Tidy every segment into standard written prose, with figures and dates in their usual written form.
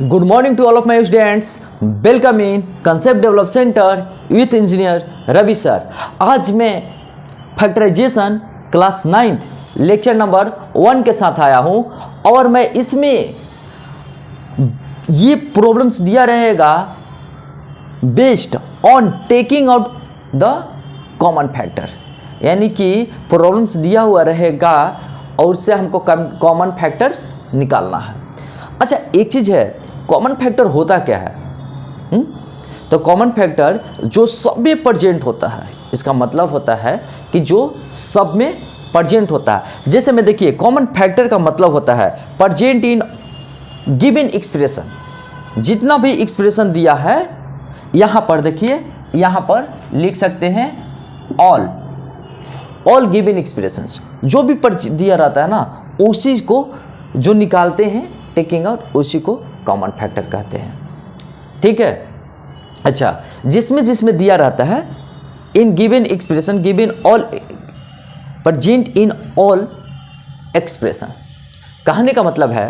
Good morning to all of my students. Welcome in Concept Develop Center with Engineer Ravi sir. आज मैं factorisation class 9th lecture number 1 के साथ आया हूं और मैं इसमें ये प्रॉब्लम्स दिया रहेगा based on taking out the common factor, यानी कि प्रॉब्लम्स दिया हुआ रहेगा और उससे हमको कॉमन फैक्टर्स निकालना है। अच्छा, एक चीज़ है, कॉमन फैक्टर होता क्या है? तो कॉमन फैक्टर जो सब में प्रेजेंट होता है, इसका मतलब होता है कि जो सब में प्रेजेंट होता है। जैसे में देखिए, कॉमन फैक्टर का मतलब होता है प्रेजेंट इन गिवन एक्सप्रेशन। जितना भी एक्सप्रेशन दिया है यहाँ पर देखिए, यहाँ पर लिख सकते हैं ऑल गिवन एक्सप्रेशंस। जो भी दिया रहता है ना, उसी को जो निकालते हैं टेकिंग आउट, उसी को कॉमन फैक्टर कहते हैं। ठीक है। अच्छा, जिसमें दिया रहता है in given expression, given all present in all expression, कहने का मतलब है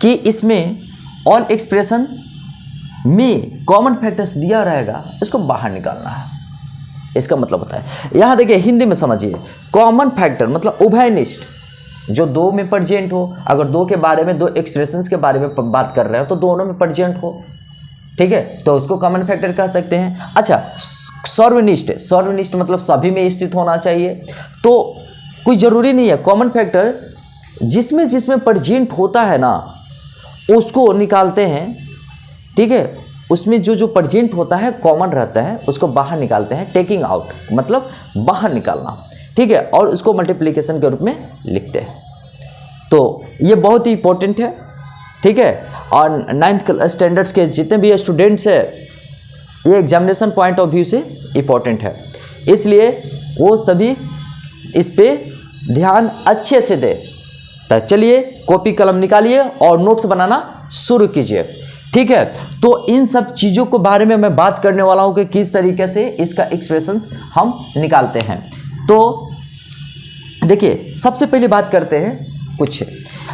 कि इसमें ऑल एक्सप्रेशन में कॉमन फैक्टर्स दिया रहेगा, उसको बाहर निकालना है। इसका मतलब होता है, यहाँ देखिए हिंदी में समझिए, कॉमन फैक्टर मतलब उभयनिष्ठ, जो दो में प्रेजेंट हो। अगर दो के बारे में, दो एक्सप्रेशंस के बारे में बात कर रहे हो तो दोनों में प्रेजेंट हो, ठीक है, तो उसको कॉमन फैक्टर कह सकते हैं। अच्छा, सर्वनिष्ठ, सर्वनिष्ठ मतलब सभी में स्थित होना चाहिए। तो कोई ज़रूरी नहीं है, कॉमन फैक्टर जिसमें प्रेजेंट होता है ना, उसको निकालते हैं। ठीक है, उसमें जो प्रेजेंट होता है कॉमन रहता है, उसको बाहर निकालते हैं। टेकिंग आउट मतलब बाहर निकालना, ठीक है, और उसको मल्टीप्लिकेशन के रूप में लिखते हैं। तो ये बहुत ही इंपॉर्टेंट है, ठीक है। और 9th स्टैंडर्ड्स के जितने भी स्टूडेंट्स हैं, ये एग्जामिनेशन पॉइंट ऑफ व्यू से इंपॉर्टेंट है, इसलिए वो सभी इस पे ध्यान अच्छे से दे। तो चलिए कॉपी कलम निकालिए और नोट्स बनाना शुरू कीजिए, ठीक है। तो इन सब चीज़ों के बारे में मैं बात करने वाला हूँ कि किस तरीके से इसका एक्सप्रेशंस हम निकालते हैं। तो देखिए, सबसे पहले बात करते हैं कुछ,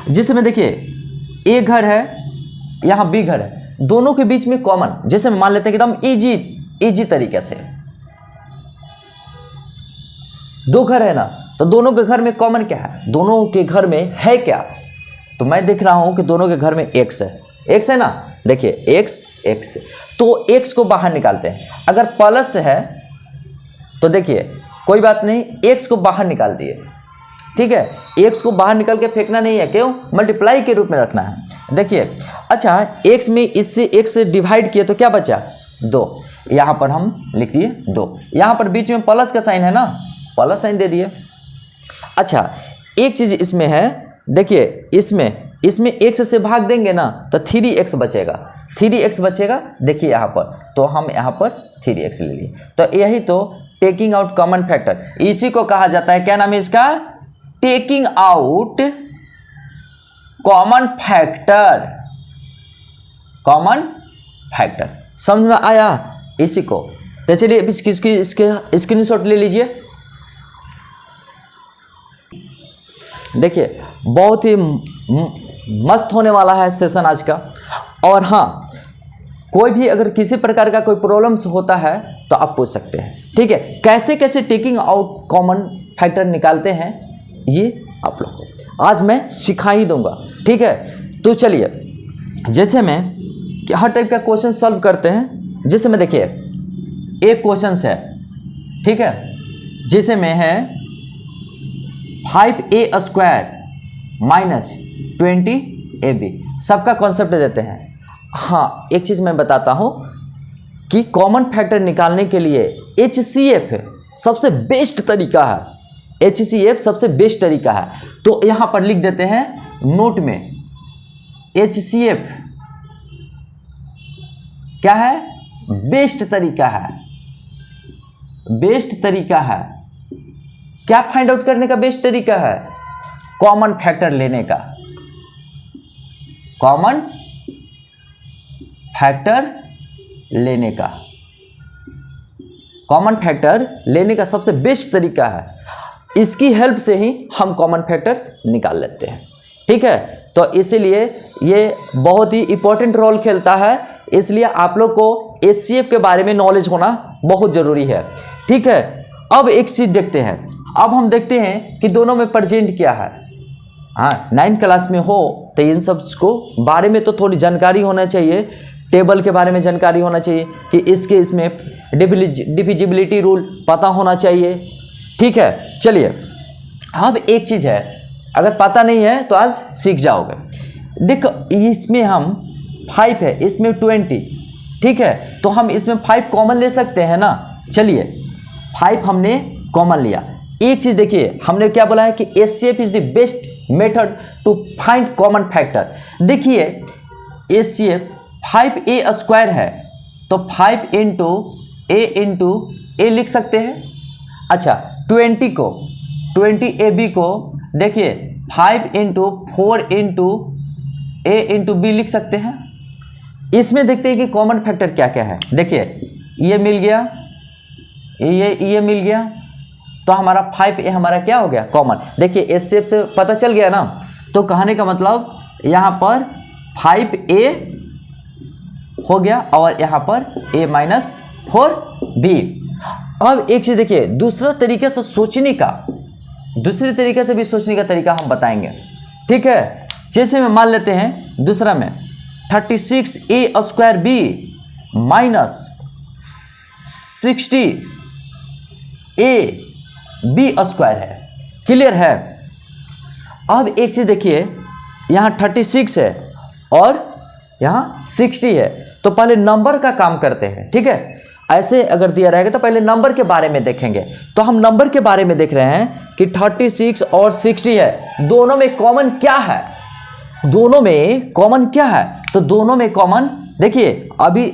जिसमें देखिए ए घर है, यहाँ बी घर है, दोनों के बीच में कॉमन, जैसे मान लेते हैं कि एकदम इजी तरीके से, दो घर है ना, तो दोनों के घर में कॉमन क्या है, दोनों के घर में है क्या? तो मैं देख रहा हूं कि दोनों के घर में एक्स है, एक्स है ना, देखिए एक्स, तो एक्स को बाहर निकालते हैं। अगर प्लस है तो देखिए कोई बात नहीं, एक्स को बाहर निकाल दिए, ठीक है। एक्स को बाहर निकाल के फेंकना नहीं है, क्यों? मल्टीप्लाई के रूप में रखना है। देखिए, अच्छा, एक्स में इससे एक्स से डिवाइड किए तो क्या बचा? 2। यहाँ पर हम लिख दिए 2। यहाँ पर बीच में प्लस का साइन है ना, प्लस साइन दे दिए। अच्छा, एक चीज़ इसमें है, देखिए इसमें एक्स से भाग देंगे ना तो 3x बचेगा, 3x बचेगा। देखिए यहाँ पर, तो हम यहाँ पर 3x ले लिए। तो यही तो टेकिंग आउट कॉमन फैक्टर, इसी को कहा जाता है, क्या नाम है इसका? Taking out common factor, common factor. समझ में आया इसी को? तो चलिए इसके स्क्रीनशॉट ले लीजिए। देखिए, बहुत ही मस्त होने वाला है सेशन आज का। और हाँ, कोई भी अगर किसी प्रकार का कोई प्रॉब्लम्स होता है तो आप पूछ सकते हैं, ठीक है। कैसे टेकिंग आउट कॉमन फैक्टर निकालते हैं, ये आप लोग को आज मैं सिखा ही दूंगा, ठीक है। तो चलिए, जैसे मैं हर टाइप का क्वेश्चन सॉल्व करते हैं। जैसे में देखिए एक क्वेश्चन है, ठीक है, जैसे में है 5a स्क्वायर माइनस 20ab, सबका कॉन्सेप्ट देते हैं। हाँ, एक चीज़ मैं बताता हूँ कि कॉमन फैक्टर निकालने के लिए HCF सबसे बेस्ट तरीका है, HCF सबसे बेस्ट तरीका है। तो यहाँ पर लिख देते हैं नोट में, HCF क्या है? बेस्ट तरीका है, बेस्ट तरीका है। क्या फाइंड आउट करने का बेस्ट तरीका है? कॉमन फैक्टर लेने का, कॉमन फैक्टर लेने का, कॉमन फैक्टर लेने का सबसे बेस्ट तरीका है। इसकी हेल्प से ही हम कॉमन फैक्टर निकाल लेते हैं, ठीक है। तो इसीलिए ये बहुत ही इंपॉर्टेंट रोल खेलता है, इसलिए आप लोग को HCF के बारे में नॉलेज होना बहुत ज़रूरी है। ठीक है, अब एक चीज़ देखते हैं, अब हम देखते हैं कि दोनों में प्रेजेंट क्या है। हाँ, 9th क्लास में हो तो इन सब को बारे में तो थोड़ी जानकारी होना चाहिए, टेबल के बारे में जानकारी होना चाहिए कि इसके इसमें डिविजिबिलिटी रूल पता होना चाहिए। ठीक है, चलिए अब एक चीज़ है, अगर पता नहीं है तो आज सीख जाओगे। देखो इसमें हम 5 है, इसमें 20, ठीक है, तो हम इसमें 5 कॉमन ले सकते हैं ना। चलिए 5 हमने कॉमन लिया। एक चीज़ देखिए, हमने क्या बोला है कि HCF is the best method to find common factor. देखिए HCF 5a स्क्वायर है तो 5 इंटू a लिख सकते हैं। अच्छा 20ab को देखिए 5 इंटू 4 इंटू a b लिख सकते हैं। इसमें देखते हैं कि कॉमन फैक्टर क्या क्या है। देखिए ये मिल गया, ये मिल गया, तो हमारा 5a हमारा क्या हो गया कॉमन। देखिए HCF से पता चल गया ना, तो कहने का मतलब यहाँ पर 5a हो गया और यहाँ पर a-4b। अब एक चीज़ देखिए, दूसरे तरीके से सोचने का, दूसरे तरीके से भी सोचने का तरीका हम बताएंगे। ठीक है, जैसे में मान लेते हैं दूसरा में 36a square b minus 60a b square है। क्लियर है। अब एक चीज़ देखिए, यहाँ 36 है और यहाँ 60 है, तो पहले नंबर का काम करते हैं। ठीक है, ऐसे अगर दिया रहेगा तो पहले नंबर के बारे में देखेंगे। तो हम नंबर के बारे में देख रहे हैं कि 36 और 60 है, दोनों में कॉमन क्या है, दोनों में कॉमन क्या है। तो दोनों में कॉमन देखिए, अभी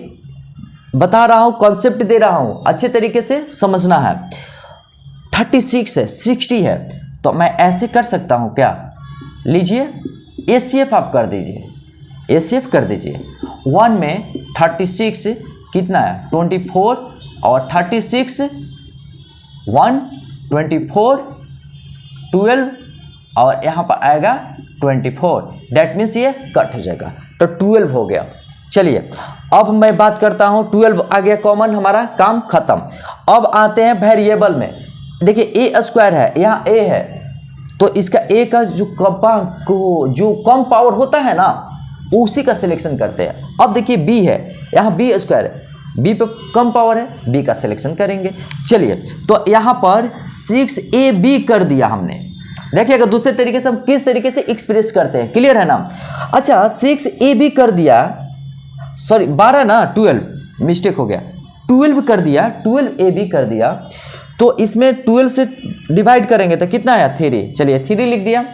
बता रहा हूं, कॉन्सेप्ट दे रहा हूं, अच्छे तरीके से समझना है। 36 है, 60 है, तो मैं ऐसे कर सकता हूं क्या, लीजिए HCF आप कर दीजिए, HCF कर दीजिए। 1 में 36 कितना है 24 और 36 1 24 12 और यहाँ पर आएगा 24, डेट मीन्स ये कट हो जाएगा तो 12 हो गया। चलिए अब मैं बात करता हूँ, 12 आ गया कॉमन, हमारा काम खत्म। अब आते हैं वेरिएबल में। देखिए a स्क्वायर है, यहाँ a है, तो इसका a का जो कम पावर होता है ना, उसी का सिलेक्शन करते हैं। अब देखिए b है, यहाँ b स्क्वायर है, b पे कम पावर है, b का सिलेक्शन करेंगे। चलिए तो यहाँ पर 6ab कर दिया हमने। देखिएगा दूसरे तरीके से हम किस तरीके से एक्सप्रेस करते हैं, क्लियर है ना। अच्छा 6ab कर दिया, सॉरी 12 ना 12, मिस्टेक हो गया, 12 कर दिया, 12ab कर दिया, तो इसमें 12 से डिवाइड करेंगे तो कितना आया 3। चलिए 3 लिख दिया।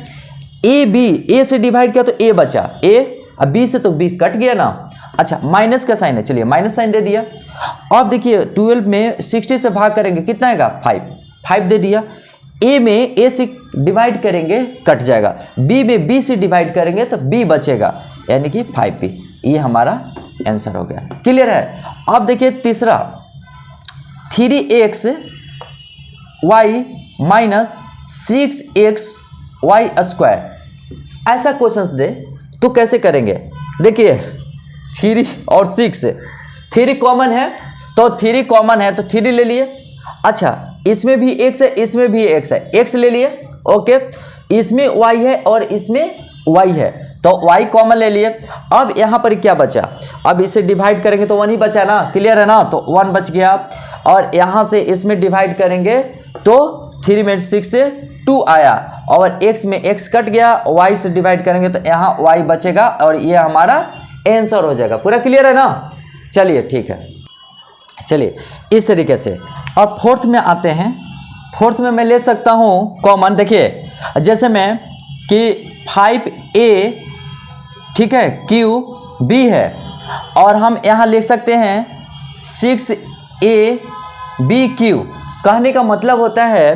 a से डिवाइड किया तो a बचा, a, अब b से तो b कट गया ना। अच्छा माइनस का साइन है, चलिए माइनस साइन दे दिया। अब देखिए 12 में 60 से भाग करेंगे कितना आएगा 5 दे दिया। a में a से डिवाइड करेंगे कट जाएगा, b में b से डिवाइड करेंगे तो b बचेगा, यानी कि 5p। ये हमारा आंसर हो गया। क्लियर है। अब देखिए तीसरा 3x y minus 6x y square, ऐसा क्वेश्चन दे तो कैसे करेंगे। देखिए 3 और 6, 3 कॉमन है तो 3 कॉमन है तो 3 ले लिए। अच्छा इसमें भी x है, इसमें भी x है, x ले लिए, ओके। इसमें y है और इसमें y है तो y कॉमन ले लिए। अब यहाँ पर क्या बचा, अब इसे डिवाइड करेंगे तो 1 ही बचा ना, क्लियर है ना, तो 1 बच गया। और यहाँ से इसमें डिवाइड करेंगे तो 3 में 6 से 2 आया, और x में x कट गया, y से डिवाइड करेंगे तो यहाँ y बचेगा और ये हमारा आंसर हो जाएगा। पूरा क्लियर है ना। चलिए ठीक है, चलिए इस तरीके से। अब फोर्थ में आते हैं। फोर्थ में मैं ले सकता हूँ कॉमन, देखिए जैसे मैं कि 5a ठीक है q b है, और हम यहाँ लिख सकते हैं 6a b q। कहने का मतलब होता है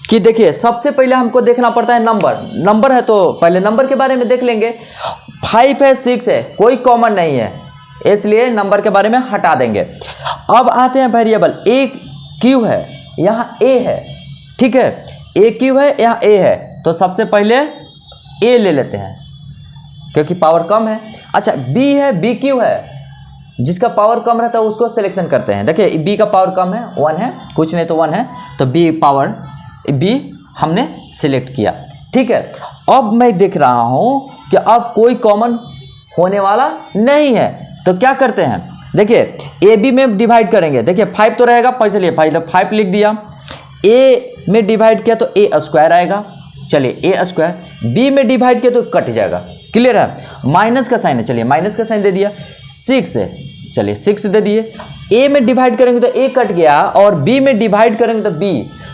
कि देखिए सबसे पहले हमको देखना पड़ता है नंबर है तो पहले नंबर के बारे में देख लेंगे। 5 है 6 है, कोई कॉमन नहीं है, इसलिए नंबर के बारे में हटा देंगे। अब आते हैं वेरिएबल, a q है, यहाँ a है, ठीक है, a q है, यहाँ a है, तो सबसे पहले a ले लेते हैं। क्योंकि पावर कम है। अच्छा बी है, बी क्यू है, जिसका पावर कम रहता है उसको सिलेक्शन करते हैं। देखिए बी का पावर कम है, 1 है, कुछ नहीं तो 1 है, तो बी पावर बी हमने सिलेक्ट किया। ठीक है, अब मैं देख रहा हूं कि अब कोई कॉमन होने वाला नहीं है, तो क्या करते हैं, देखिए ए बी में डिवाइड करेंगे। देखिए 5 तो रहेगा, पर चलिए 5 लिख दिया। ए में डिवाइड किया तो ए स्क्वायर आएगा, चलिए ए स्क्वायर। बी में डिवाइड किया तो कट जाएगा, क्लियर है। माइनस का साइन है, चलिए माइनस का साइन दे दिया। 6 है, चलिए 6 दे दिए। ए में डिवाइड करेंगे तो ए कट गया, और बी में डिवाइड करेंगे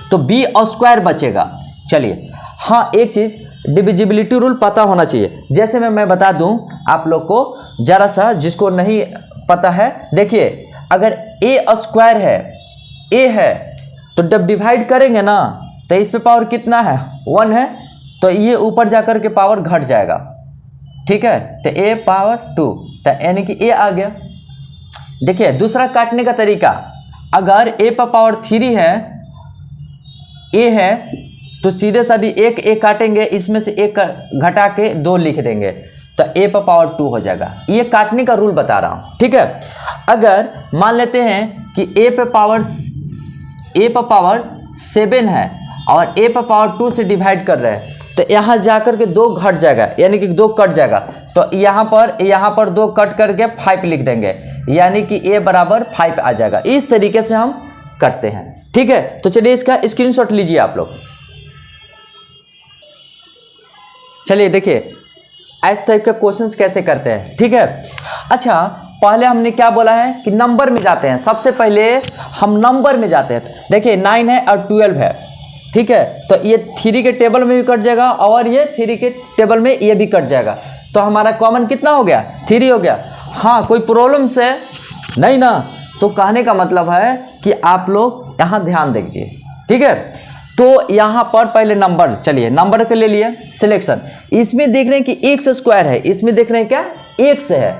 तो बी स्क्वायर बचेगा। चलिए हाँ, एक चीज डिविजिबिलिटी रूल पता होना चाहिए। जैसे मैं बता दूं आप लोग को जरा सा, जिसको नहीं पता है, देखिए अगर ए स्क्वायर है, ए है, तो जब डिवाइड करेंगे ना तो इस पे पावर कितना है, 1 है, तो ये ऊपर जाकर के पावर घट जाएगा। ठीक है, तो ए पावर 2, तो यानी कि ए आ गया। देखिए दूसरा काटने का तरीका, अगर ए पर पावर 3 है, ए है, तो सीधे साधी एक ए काटेंगे, इसमें से एक घटा के 2 लिख देंगे, तो ए पर पावर 2 हो जाएगा। ये काटने का रूल बता रहा हूं। ठीक है, अगर मान लेते हैं कि ए पर पावर 7 है और ए पर पावर 2 से डिवाइड कर रहे हैं, तो यहाँ जाकर के 2 घट जाएगा, यानी कि 2 कट जाएगा, तो यहाँ पर 2 कट करके 5 लिख देंगे, यानी कि ए बराबर 5 आ जाएगा। इस तरीके से हम करते हैं। ठीक है, तो चलिए इसका स्क्रीनशॉट लीजिए आप लोग। चलिए देखिए इस टाइप के क्वेश्चंस कैसे करते हैं। ठीक है, अच्छा पहले हमने क्या बोला है कि नंबर में जाते हैं। सबसे पहले हम नंबर में जाते हैं। देखिए 9 है और 12 है। ठीक है, तो ये 3 के टेबल में भी कट जाएगा और ये 3 के टेबल में ये भी कट जाएगा, तो हमारा कॉमन कितना हो गया, 3 हो गया। हाँ, कोई प्रॉब्लम से नहीं ना, तो कहने का मतलब है कि आप लोग यहाँ ध्यान दीजिए। ठीक है, तो यहाँ पर पहले नंबर, चलिए नंबर के ले लिए सिलेक्शन। इसमें देख रहे हैं कि एक्स स्क्वायर है, इसमें देख रहे हैं क्या एक्स है,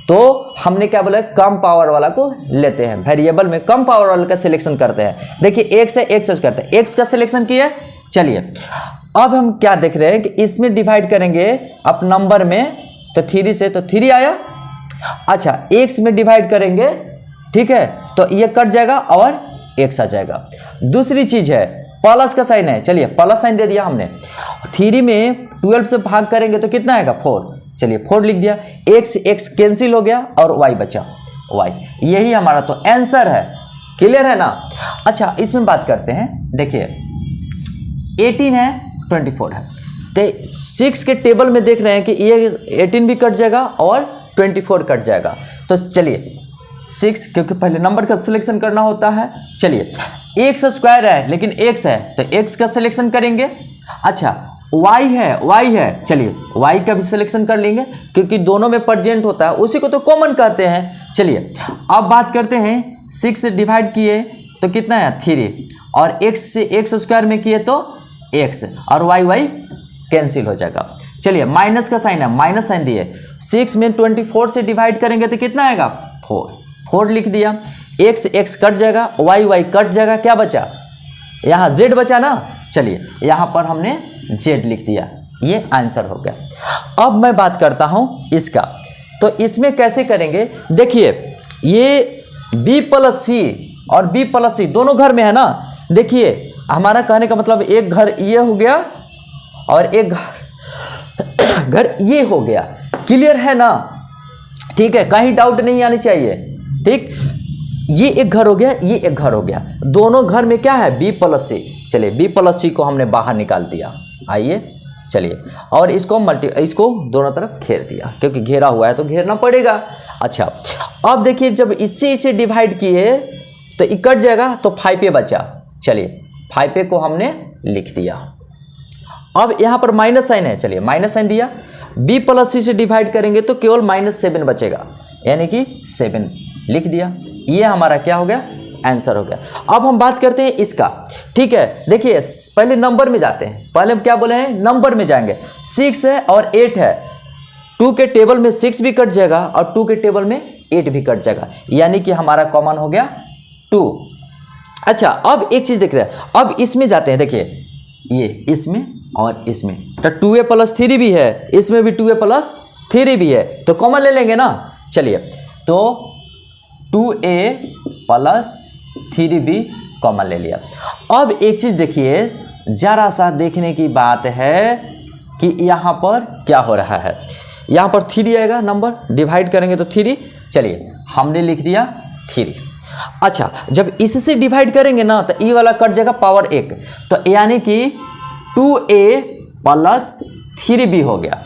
तो हमने क्या बोला, कम पावर वाला को लेते हैं, वेरिएबल में कम पावर वाले का सिलेक्शन करते हैं। देखिए एक्स है, एक्स स्क्वायर है, एक्स का सिलेक्शन किया। चलिए अब हम क्या देख रहे हैं कि इसमें डिवाइड करेंगे अब नंबर में, तो 3 से, तो 3 आया। अच्छा एक्स में डिवाइड करेंगे, ठीक है, तो ये कट जाएगा और एक्स आ जाएगा। दूसरी चीज है प्लस का साइन है, चलिए प्लस साइन दे दिया हमने। 3 में 12 से भाग करेंगे तो कितना आएगा, 4, चलिए 4 लिख दिया। एक्स कैंसिल हो गया और वाई बचा, वाई, यही हमारा तो आंसर है। क्लियर है ना। अच्छा इसमें बात करते हैं, देखिए 18 है, 24 है, तो 6 के टेबल में देख रहे हैं कि ये 18 भी कट जाएगा और 24 कट जाएगा। तो चलिए 6, क्योंकि पहले नंबर का सिलेक्शन करना होता है। चलिए एक्स स्क्वायर है लेकिन एक्स है, तो एक्स का सिलेक्शन करेंगे। अच्छा y है, चलिए y का भी सिलेक्शन कर लेंगे, क्योंकि दोनों में प्रेजेंट होता है, उसी को तो कॉमन कहते हैं। चलिए अब बात करते हैं, 6 से डिवाइड किए तो कितना है 3, और x से एक्स स्क्वायर में किए तो x, और y कैंसिल हो जाएगा। चलिए माइनस का साइन है, माइनस साइन दिए। 6 में 24 से डिवाइड करेंगे तो कितना आएगा, 4 लिख दिया। x कट जाएगा, y कट जाएगा, क्या बचा, यहाँ z बचा ना। चलिए यहाँ पर हमने z लिख दिया, ये आंसर हो गया। अब मैं बात करता हूँ इसका, तो इसमें कैसे करेंगे, देखिए ये b प्लस सी और b प्लस सी दोनों घर में है ना। देखिए हमारा कहने का मतलब एक घर ये हो गया और एक घर ये हो गया। क्लियर है ना, ठीक है, कहीं डाउट नहीं आनी चाहिए। ठीक, ये एक घर हो गया, ये एक घर हो गया, दोनों घर में क्या है, b प्लस सी। चलिए b प्लस सी को हमने बाहर निकाल दिया। आइए चलिए, और इसको इसको दोनों तरफ घेर दिया, क्योंकि घेरा हुआ है तो घेरना पड़ेगा। अच्छा अब देखिए जब इससे इसे डिवाइड किए तो ये कट जाएगा, तो 5a बचा। चलिए 5a को हमने लिख दिया। अब यहाँ पर माइनस साइन है, चलिए माइनस साइन दिया। b प्लस सी से डिवाइड करेंगे तो केवल -7 बचेगा, यानी कि 7 लिख दिया। ये हमारा क्या हो गया, आंसर हो गया। अब हम बात करते हैं इसका। ठीक है, देखिए पहले नंबर में जाते हैं। पहले हम क्या बोले हैं, नंबर में जाएंगे। 6 है और 8 है, 2 के टेबल में 6 भी कट जाएगा और 2 के टेबल में 8 भी कट जाएगा, यानी कि हमारा कॉमन हो गया 2। अच्छा अब एक चीज देख रहे हैं, अब इसमें जाते हैं। देखिए ये इसमें और इसमें, तो 2a प्लस 3 भी है, इसमें भी 2a प्लस 3 भी है तो कॉमन ले लेंगे ना। चलिए तो 2a प्लस 3b कॉमन ले लिया। अब एक चीज देखिए, जरा सा देखने की बात है कि यहाँ पर क्या हो रहा है। यहाँ पर 3 आएगा नंबर, डिवाइड करेंगे तो 3। चलिए हमने लिख दिया 3। अच्छा, जब इससे डिवाइड करेंगे ना तो ये वाला कट जाएगा पावर 1, तो यानी कि 2a प्लस 3b हो गया।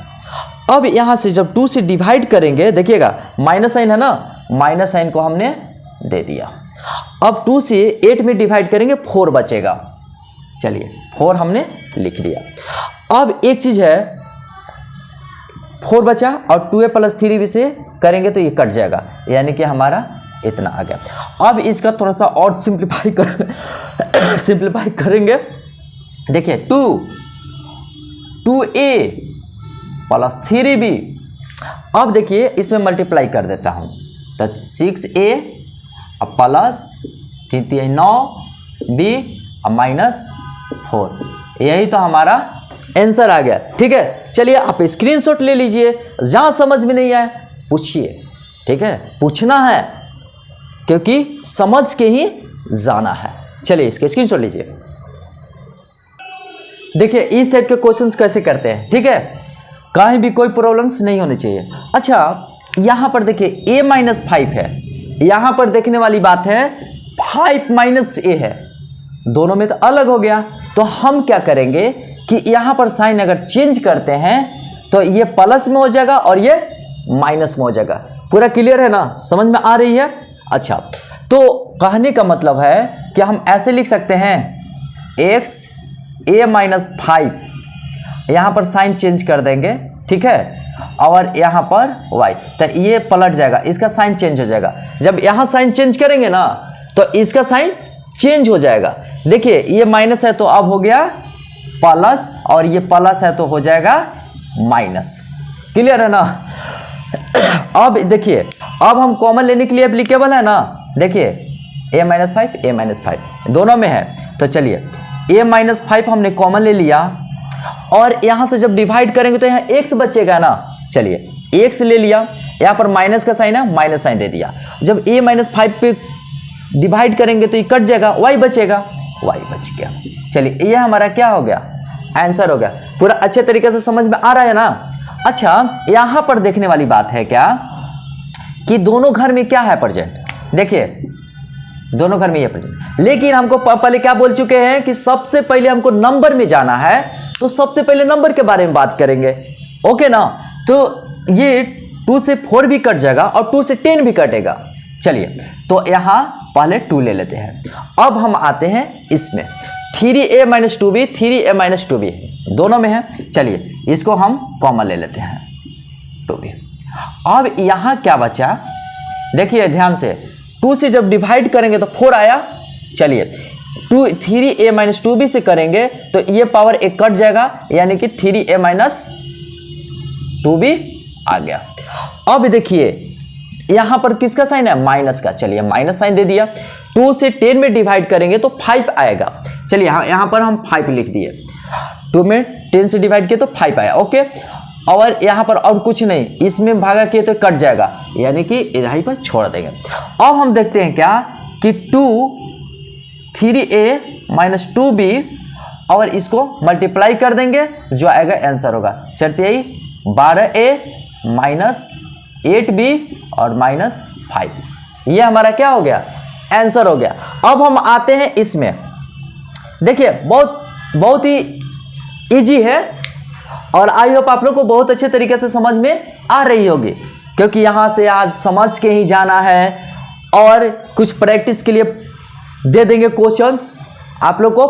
अब यहाँ से जब 2 से डिवाइड करेंगे, देखिएगा माइनस साइन है ना, माइनस साइन को हमने दे दिया। अब 2 से 8 में डिवाइड करेंगे 4 बचेगा। चलिए 4 हमने लिख दिया। अब एक चीज है, 4 बचा और 2a प्लस 3b से करेंगे तो ये कट जाएगा, यानी कि हमारा इतना आ गया। अब इसका थोड़ा सा और सिंप्लीफाई करेंगे। देखिए 2a प्लस 3b। अब देखिए इसमें मल्टीप्लाई कर देता हूं तो 6a प्लस 9b माइनस 4, यही तो हमारा आंसर आ गया। ठीक है, चलिए आप स्क्रीनशॉट ले लीजिए, जहां समझ में नहीं आए पूछिए। ठीक है, पूछना है क्योंकि समझ के ही जाना है। चलिए इसके स्क्रीनशॉट लीजिए। देखिए इस टाइप के क्वेश्चंस कैसे करते हैं। ठीक है, कहीं भी कोई प्रॉब्लम्स नहीं होनी चाहिए। अच्छा यहां पर देखिए a माइनस 5 है, यहां पर देखने वाली बात है 5 माइनस a है, दोनों में तो अलग हो गया। तो हम क्या करेंगे कि यहां पर साइन अगर चेंज करते हैं तो ये प्लस में हो जाएगा और ये माइनस में हो जाएगा। पूरा क्लियर है ना, समझ में आ रही है। अच्छा, तो कहने का मतलब है कि हम ऐसे लिख सकते हैं x a माइनस 5, यहां पर साइन चेंज कर देंगे। ठीक है, और यहां पर y, तो ये पलट जाएगा, इसका साइन चेंज हो जाएगा। जब यहां साइन चेंज करेंगे ना तो इसका साइन चेंज हो जाएगा। देखिए ये माइनस है तो अब हो गया प्लस, और ये प्लस है तो हो जाएगा माइनस। क्लियर है ना। अब देखिए, अब हम कॉमन लेने के लिए एप्लीकेबल है ना। देखिए a माइनस 5 दोनों में है, तो चलिए a माइनस 5 हमने कॉमन ले लिया, और यहां से जब डिवाइड करेंगे तो यहाँ x बचेगा ना। चलिए x ले लिया, यहाँ पर माइनस का साइन है, माइनस साइन दे दिया। जब a माइनस 5 पे डिवाइड करेंगे तो ये कट जाएगा, y बचेगा, y बच गया। चलिए ये हमारा क्या हो गया, आंसर हो गया। पूरा अच्छे तरीके से समझ में आ रहा है ना। अच्छा यहां पर देखने वाली बात है क्या कि दोनों घर में क्या है प्रेजेंट। देखिए दोनों घर में ये प्रेजेंट, लेकिन हमको पहले क्या बोल चुके हैं कि सबसे पहले हमको नंबर में जाना है, तो सबसे पहले नंबर के बारे में बात करेंगे। ओके ना, तो ये 2 से 4 भी कट जाएगा और 2 से 10 भी कटेगा। चलिए तो यहां पहले 2 ले लेते हैं। अब हम आते हैं इसमें 3a minus 2b, 3a minus 2b दोनों में है। चलिए इसको हम कॉमन ले लेते हैं 2b। अब यहां क्या बचा, देखिए ध्यान से, 2 से जब डिवाइड करेंगे तो 4 आया। चलिए 3a माइनस 2b से करेंगे तो ये पावर 1 कट जाएगा, यानी कि 3a माइनस 2b आ गया। अब देखिए यहां पर किसका साइन है, माइनस का। चलिए माइनस साइन दे दिया। 2 से 10 में डिवाइड करेंगे तो 5 आएगा। चलिए यहां पर हम 5 लिख दिए, 2 में 10 से डिवाइड किए तो 5 आया। ओके, और यहां पर और कुछ नहीं, इसमें भागा किए तो कट जाएगा, यानी कि इधर पर छोड़ देंगे। अब हम देखते हैं क्या कि 3a माइनस 2b, और इसको मल्टीप्लाई कर देंगे, जो आएगा आंसर होगा 12a माइनस 8b और माइनस 5। ये हमारा क्या हो गया, आंसर हो गया। अब हम आते हैं इसमें, देखिए बहुत ही इजी है, और आई होप आप लोग को बहुत अच्छे तरीके से समझ में आ रही होगी, क्योंकि यहां से आज समझ के ही जाना है, और कुछ प्रैक्टिस के लिए दे देंगे क्वेश्चंस, आप लोग को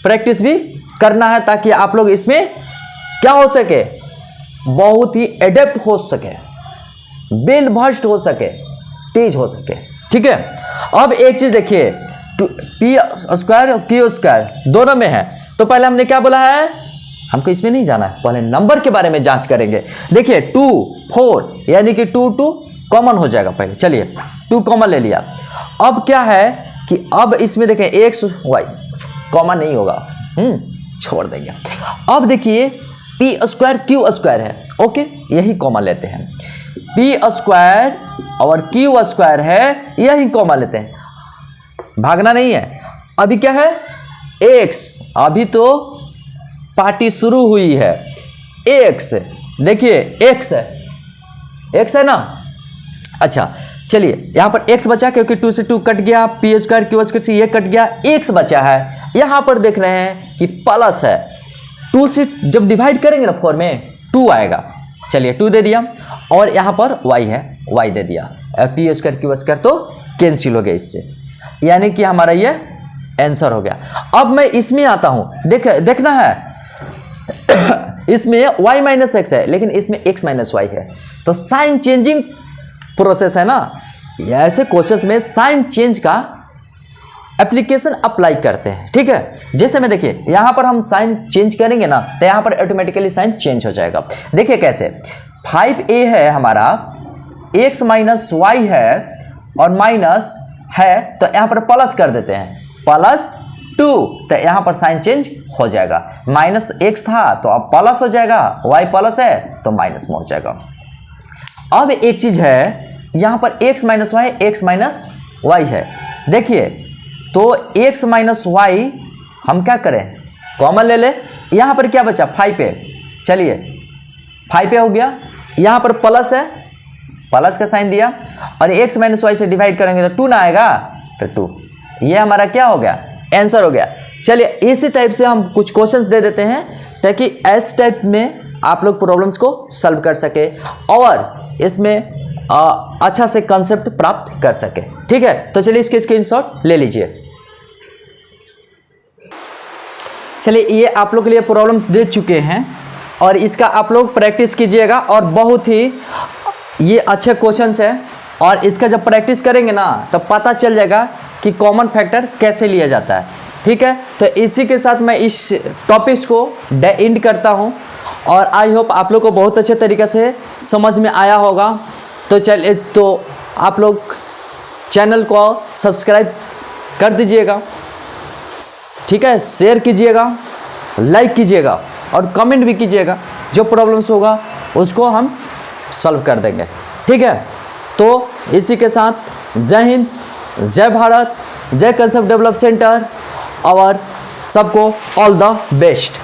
प्रैक्टिस भी करना है, ताकि आप लोग इसमें क्या हो सके, बहुत ही एडेप्ट हो सके, बेल भस्ट हो सके, तेज हो सके। ठीक है, अब एक चीज देखिए, पी स्क्वायर और क्यू स्क्वायर दोनों में है, तो पहले हमने क्या बोला है, हमको इसमें नहीं जाना है, पहले नंबर के बारे में जांच करेंगे। देखिए 2 4 यानी कि 2 कॉमन हो जाएगा पहले। चलिए 2 कॉमन ले लिया। अब क्या है कि अब इसमें देखें x y कॉमन नहीं होगा, छोड़ देंगे। अब देखिए पी स्क्वायर क्यू स्क्वायर है, ओके, यही कॉमन लेते हैं। पी स्क्वायर और क्यू स्क्वायर है, यही कॉमन लेते हैं, भागना नहीं है। अभी क्या है, एक्स, अभी तो पार्टी शुरू हुई है। एक्स देखिए, एक्स है ना। अच्छा चलिए, यहां पर एक्स बचा क्योंकि 2 से 2 कट गया, पी स्क्वायर क्यू स्क्वायर से ये कट गया, एक्स बचा है। यहां पर देख रहे हैं कि प्लस है, 2 से जब डिवाइड करेंगे ना 4 में 2 आएगा। चलिए 2 दे दिया, और यहां पर y है, y दे दिया। पी स्क्वायर क्यू स्क्वायर तो कैंसिल हो गया इससे, यानी कि हमारा ये आंसर हो गया। अब मैं इसमें आता हूं, देखना है इसमें y माइनस एक्स है, लेकिन इसमें x माइनस वाई है, तो साइन चेंजिंग प्रोसेस है ना। ऐसे क्वेश्चंस में साइन चेंज का एप्लीकेशन अप्लाई करते हैं, ठीक है। जैसे में देखिए, यहां पर हम साइन चेंज करेंगे ना, तो यहां पर ऑटोमेटिकली साइन चेंज हो जाएगा। देखिए कैसे, 5a है हमारा, x माइनस वाई है और माइनस है, तो यहां पर प्लस कर देते हैं, प्लस 2, तो यहां पर साइन चेंज हो जाएगा। माइनस x था तो अब प्लस हो जाएगा, y प्लस है तो माइनस में हो जाएगा। अब एक चीज है, यहां पर x minus Y, X minus Y है। देखिए तो x माइनस वाई हम क्या करें, कॉमन ले ले। यहां पर क्या बचा, 5a, चलिए 5a हो गया। यहां पर प्लस है, प्लस का साइन दिया, और x माइनस वाई से डिवाइड करेंगे तो 2 ना आएगा, तो 2, ये हमारा क्या हो गया, आंसर हो गया। चलिए इसी टाइप से हम कुछ क्वेश्चंस दे देते हैं, ताकि इस टाइप में आप लोग प्रॉब्लम्स को सॉल्व कर सके और इसमें अच्छा से कंसेप्ट प्राप्त कर सके, ठीक है। तो चलिए इसके स्क्रीनशॉट ले लीजिए। चलिए ये आप लोग के लिए प्रॉब्लम्स दे चुके हैं, और इसका आप लोग प्रैक्टिस कीजिएगा, और बहुत ही ये अच्छे क्वेश्चंस है, और इसका जब प्रैक्टिस करेंगे ना तो पता चल जाएगा कि कॉमन फैक्टर कैसे लिया जाता है, ठीक है। तो इसी के साथ मैं इस टॉपिक्स को एंड करता हूं, और आई होप आप लोग को बहुत अच्छे तरीके से समझ में आया होगा। तो चलिए, तो आप लोग चैनल को सब्सक्राइब कर दीजिएगा, ठीक है, शेयर कीजिएगा, लाइक कीजिएगा, और कमेंट भी कीजिएगा। जो प्रॉब्लम्स होगा उसको हम सॉल्व कर देंगे, ठीक है। तो इसी के साथ जय हिंद, जय भारत, जय कंसेप्ट डेवलप सेंटर, और सबको ऑल द बेस्ट।